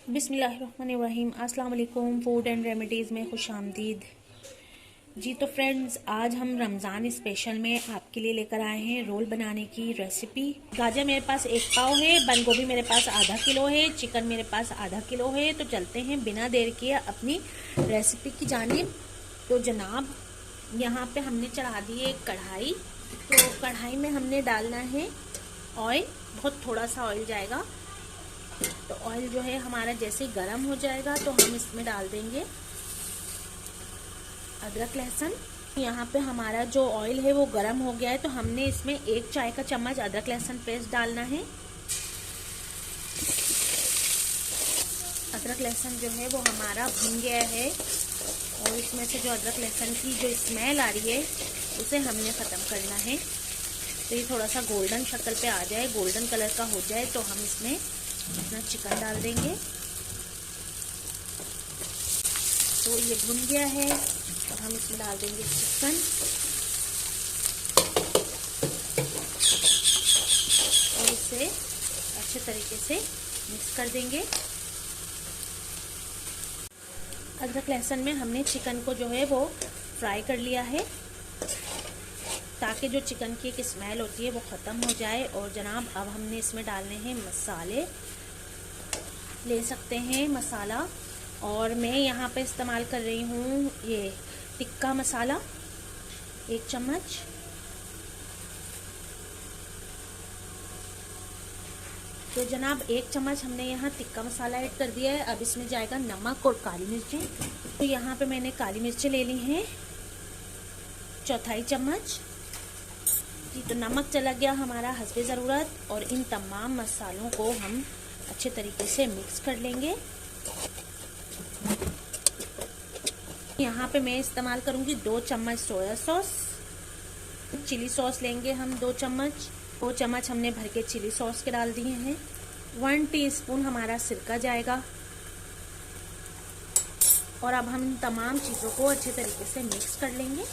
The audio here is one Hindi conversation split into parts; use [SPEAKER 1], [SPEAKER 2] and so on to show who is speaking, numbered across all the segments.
[SPEAKER 1] बिस्मिल्लाहिर्रहमानिर्रहीम। अस्सलाम वालेकुम। फूड एंड रेमेडीज़ में खुश आमदीद। जी तो फ्रेंड्स, आज हम रमज़ान स्पेशल में आपके लिए लेकर आए हैं रोल बनाने की रेसिपी। गाजर मेरे पास 1 पाव है, बंद गोभी मेरे पास आधा किलो है, चिकन मेरे पास आधा किलो है। तो चलते हैं बिना देर किए अपनी रेसिपी की जानिब। तो जनाब, यहाँ पे हमने चढ़ा दी एक कढ़ाई। तो कढ़ाई में हमने डालना है ऑयल। बहुत थोड़ा सा ऑयल जाएगा। तो ऑयल जो है हमारा जैसे गरम हो जाएगा तो हम इसमें डाल देंगे अदरक लहसुन। यहाँ पे हमारा जो ऑयल है वो गरम हो गया है, तो हमने इसमें 1 चाय का चम्मच अदरक लहसुन पेस्ट डालना है। अदरक लहसुन जो है वो हमारा भुन गया है और इसमें से जो अदरक लहसुन की जो स्मेल आ रही है उसे हमने ख़त्म करना है। तो ये थोड़ा सा गोल्डन शक्ल पे आ जाए, गोल्डन कलर का हो जाए, तो हम इसमें अपना चिकन डाल देंगे। तो ये भुन गया है और हम इसमें डाल देंगे चिकन और इसे अच्छे तरीके से मिक्स कर देंगे। अदरक लहसुन में हमने चिकन को जो है वो फ्राई कर लिया है ताकि जो चिकन की एक स्मेल होती है वो ख़त्म हो जाए। और जनाब, अब हमने इसमें डालने हैं मसाले। ले सकते हैं मसाला, और मैं यहाँ पे इस्तेमाल कर रही हूँ ये टिक्का मसाला 1 चम्मच। तो जनाब 1 चम्मच हमने यहाँ टिक्का मसाला ऐड कर दिया है। अब इसमें जाएगा नमक और काली मिर्चें। तो यहाँ पे मैंने काली मिर्चें ले ली हैं 1/4 चम्मच। जी, तो नमक चला गया हमारा हस्बे ज़रूरत। और इन तमाम मसालों को हम अच्छे तरीके से मिक्स कर लेंगे। यहाँ पे मैं इस्तेमाल करूँगी 2 चम्मच सोया सॉस। चिली सॉस लेंगे हम 2 चम्मच। 2 चम्मच हमने भर के चिली सॉस के डाल दिए हैं। 1 टीस्पून हमारा सिरका जाएगा। और अब हम इन तमाम चीज़ों को अच्छे तरीके से मिक्स कर लेंगे।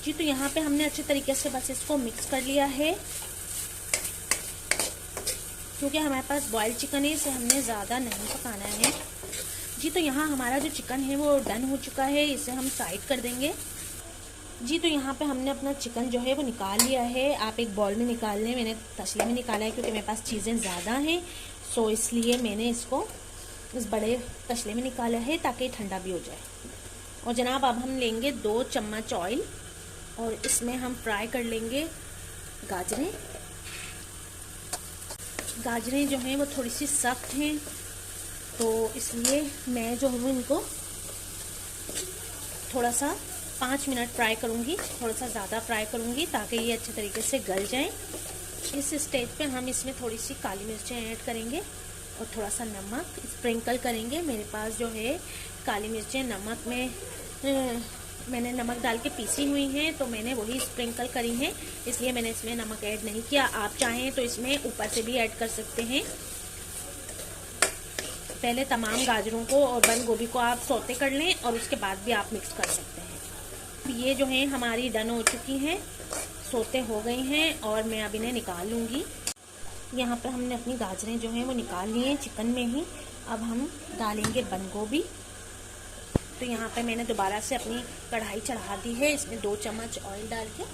[SPEAKER 1] जी, तो यहाँ पे हमने अच्छे तरीके से बस इसको मिक्स कर लिया है। क्योंकि हमारे पास बॉइल्ड चिकन है, इसे हमने ज़्यादा नहीं पकाना है। जी, तो यहाँ हमारा जो चिकन है वो डन हो चुका है, इसे हम साइड कर देंगे। जी, तो यहाँ पे हमने अपना चिकन जो है वो निकाल लिया है। आप एक बॉल में निकाल लें, मैंने तसले में निकाला है क्योंकि मेरे पास चीज़ें ज़्यादा हैं, सो इसलिए मैंने इसको इस बड़े तसले में निकाला है ताकि ठंडा भी हो जाए। और जनाब, अब हम लेंगे 2 चम्मच ऑयल और इसमें हम फ्राई कर लेंगे गाजरें। गाजरें जो हैं वो थोड़ी सी सख्त हैं, तो इसलिए मैं जो हूँ इनको थोड़ा सा 5 मिनट फ्राई करूँगी, थोड़ा सा ज़्यादा फ्राई करूँगी ताकि ये अच्छे तरीके से गल जाएं। इस स्टेज पे हम इसमें थोड़ी सी काली मिर्चें ऐड करेंगे और थोड़ा सा नमक स्प्रिंकल करेंगे। मेरे पास जो है काली मिर्चें नमक में मैंने नमक डाल के पीसी हुई हैं, तो मैंने वही स्प्रिंकल करी हैं, इसलिए मैंने इसमें नमक ऐड नहीं किया। आप चाहें तो इसमें ऊपर से भी ऐड कर सकते हैं। पहले तमाम गाजरों को और बंद गोभी को आप सौते कर लें और उसके बाद भी आप मिक्स कर सकते हैं। ये जो है हमारी डन हो चुकी हैं, सौते हो गई हैं और मैं अब इन्हें निकाल लूँगी। यहाँ पर हमने अपनी गाजरें जो हैं वो निकाल ली हैं चिकन में ही। अब हम डालेंगे बंद गोभी। तो यहाँ पे मैंने दोबारा से अपनी कढ़ाई चढ़ा दी है, इसमें 2 चम्मच ऑयल डाल के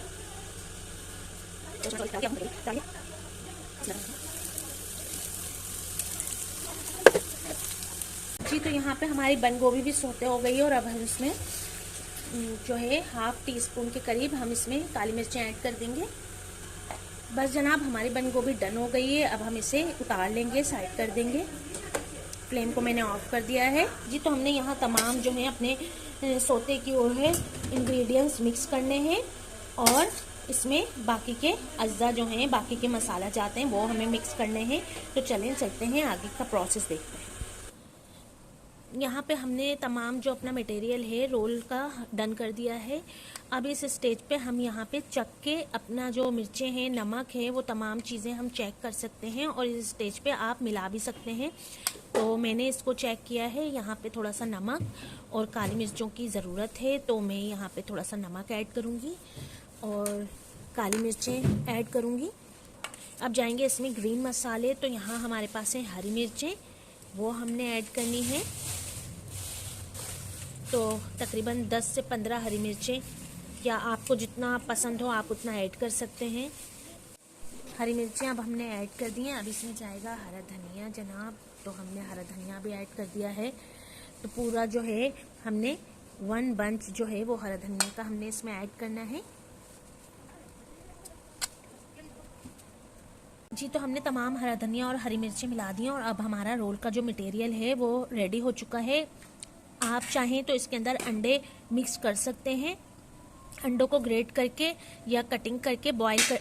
[SPEAKER 1] जी, तो यहाँ पे हमारी बंद गोभी भी सौते हो गई है। और अब हम इसमें जो है 1/2 टीस्पून के करीब हम इसमें काली मिर्चें ऐड कर देंगे। बस जनाब, हमारी बंद गोभी डन हो गई है। अब हम इसे उतार लेंगे, साइड कर देंगे। फ्लेम को मैंने ऑफ कर दिया है। जी, तो हमने यहाँ तमाम जो है अपने सोते की ओर है इंग्रेडिएंट्स मिक्स करने हैं और इसमें बाकी के अज्जा जो हैं, बाकी के मसाला जाते हैं, वो हमें मिक्स करने हैं। तो चलें चलते हैं आगे का प्रोसेस देखते हैं। यहाँ पे हमने तमाम जो अपना मटेरियल है रोल का डन कर दिया है। अब इस स्टेज पे हम यहाँ पे चख के अपना जो मिर्चें हैं, नमक है, वो तमाम चीज़ें हम चेक कर सकते हैं। और इस स्टेज पे आप मिला भी सकते हैं। तो मैंने इसको चेक किया है। यहाँ पे थोड़ा सा नमक और काली मिर्चों की ज़रूरत है, तो मैं यहाँ पे थोड़ा सा नमक ऐड करूँगी और काली मिर्चें ऐड करूँगी। अब जाएंगे इसमें ग्रीन मसाले। तो यहाँ हमारे पास है हरी मिर्चें वो हमने ऐड करनी है। तो तकरीबन 10 से 15 हरी मिर्चें, या आपको जितना पसंद हो आप उतना ऐड कर सकते हैं। हरी मिर्चें अब हमने ऐड कर दी हैं। अब इसमें जाएगा हरा धनिया जनाब, तो हमने हरा धनिया भी ऐड कर दिया है। तो पूरा जो है हमने 1 बंच जो है वो हरा धनिया का हमने इसमें ऐड करना है। जी, तो हमने तमाम हरा धनिया और हरी मिर्चें मिला दी हैं और अब हमारा रोल का जो मटेरियल है वो रेडी हो चुका है। आप चाहें तो इसके अंदर अंडे मिक्स कर सकते हैं, अंडों को ग्रेट करके या कटिंग करके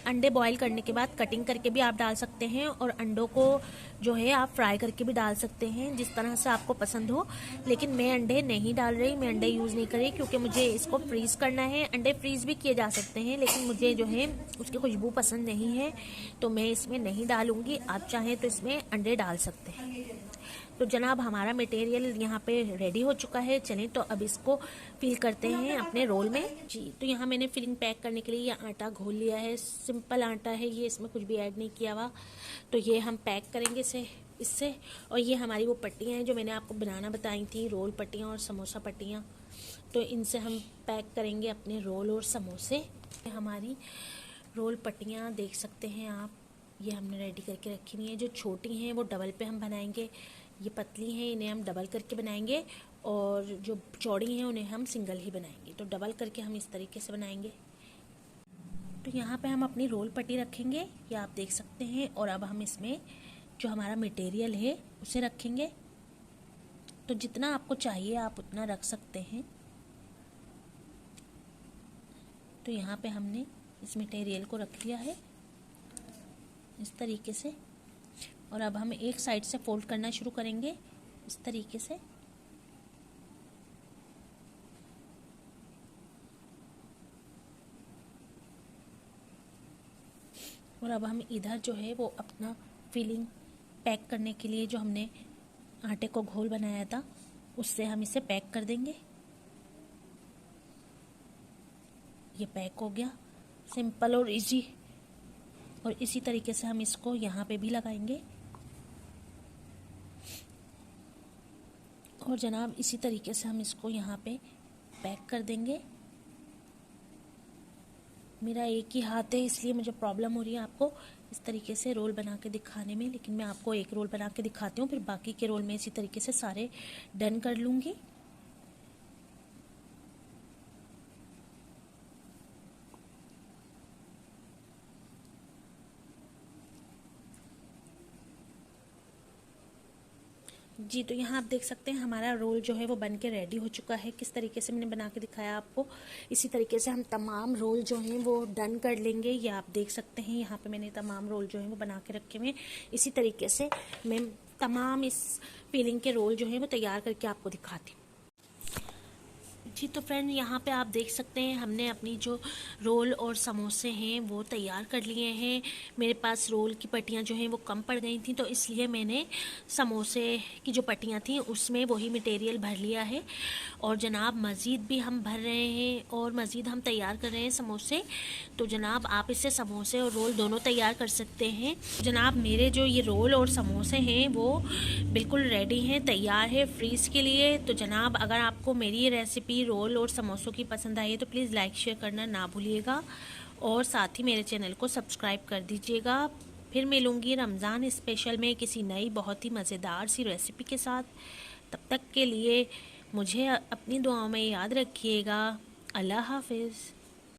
[SPEAKER 1] अंडे बॉईल करने के बाद कटिंग करके भी आप डाल सकते हैं, और अंडों को जो है आप फ्राई करके भी डाल सकते हैं, जिस तरह से आपको पसंद हो। लेकिन मैं अंडे नहीं डाल रही, मैं अंडे यूज़ नहीं कर रही, क्योंकि मुझे इसको फ्रीज़ करना है। अंडे फ्रीज़ भी किए जा सकते हैं, लेकिन मुझे जो है उसकी खुशबू पसंद नहीं है, तो मैं इसमें नहीं डालूंगी। आप चाहें तो इसमें अंडे डाल सकते हैं। तो जनाब हमारा मटेरियल यहाँ पे रेडी हो चुका है। चलें तो अब इसको फिल करते हैं अपने रोल में। जी, तो यहाँ मैंने फिलिंग पैक करने के लिए ये आटा घोल लिया है। सिंपल आटा है ये, इसमें कुछ भी ऐड नहीं किया हुआ। तो ये हम पैक करेंगे इससे। और ये हमारी वो पट्टियाँ हैं जो मैंने आपको बनाना बताई थी, रोल पट्टियाँ और समोसा पट्टियाँ। तो इनसे हम पैक करेंगे अपने रोल और समोसे। हमारी रोल पट्टियाँ देख सकते हैं आप, ये हमने रेडी करके रखी हुई है। जो छोटी हैं वो डबल पे हम बनाएंगे, ये पतली हैं इन्हें हम डबल करके बनाएंगे, और जो चौड़ी हैं उन्हें हम सिंगल ही बनाएंगे। तो डबल करके हम इस तरीके से बनाएंगे। तो यहाँ पे हम अपनी रोल पट्टी रखेंगे, ये आप देख सकते हैं। और अब हम इसमें जो हमारा मटेरियल है उसे रखेंगे। तो जितना आपको चाहिए आप उतना रख सकते हैं। तो यहाँ पे हमने इस मटेरियल को रख लिया है इस तरीके से। और अब हम एक साइड से फोल्ड करना शुरू करेंगे इस तरीके से। और अब हम इधर जो है वो अपना फिलिंग पैक करने के लिए जो हमने आटे को घोल बनाया था उससे हम इसे पैक कर देंगे। ये पैक हो गया, सिंपल और इजी। और इसी तरीके से हम इसको यहाँ पे भी लगाएंगे। और जनाब इसी तरीके से हम इसको यहाँ पे पैक कर देंगे। मेरा एक ही हाथ है इसलिए मुझे प्रॉब्लम हो रही है आपको इस तरीके से रोल बना के दिखाने में, लेकिन मैं आपको एक रोल बना के दिखाती हूँ, फिर बाकी के रोल में इसी तरीके से सारे डन कर लूँगी। जी, तो यहाँ आप देख सकते हैं हमारा रोल जो है वो बन के रेडी हो चुका है। किस तरीके से मैंने बना के दिखाया आपको, इसी तरीके से हम तमाम रोल जो हैं वो डन कर लेंगे। ये आप देख सकते हैं यहाँ पे मैंने तमाम रोल जो हैं वो बना के रखे हुए। इसी तरीके से मैं तमाम इस फिलिंग के रोल जो हैं वो तैयार करके आपको दिखाती हूँ। जी, तो फ्रेंड यहाँ पे आप देख सकते हैं हमने अपनी जो रोल और समोसे हैं वो तैयार कर लिए हैं। मेरे पास रोल की पट्टियाँ जो हैं वो कम पड़ गई थी, तो इसलिए मैंने समोसे की जो पट्टियाँ थी उसमें वही मटेरियल भर लिया है। और जनाब मज़ीद भी हम भर रहे हैं और मज़ीद हम तैयार कर रहे हैं समोसे। तो जनाब आप इससे समोसे और रोल दोनों तैयार कर सकते हैं। जनाब मेरे जो ये रोल और समोसे हैं वो बिल्कुल रेडी हैं, तैयार है फ्रीज़ के लिए। तो जनाब अगर आपको मेरी ये रेसिपी रोल और समोसों की पसंद आई है तो प्लीज़ लाइक शेयर करना ना भूलिएगा, और साथ ही मेरे चैनल को सब्सक्राइब कर दीजिएगा। फिर मिलूँगी रमज़ान स्पेशल में किसी नई बहुत ही मज़ेदार सी रेसिपी के साथ। तब तक के लिए मुझे अपनी दुआओं में याद रखिएगा। अल्लाह हाफिज़।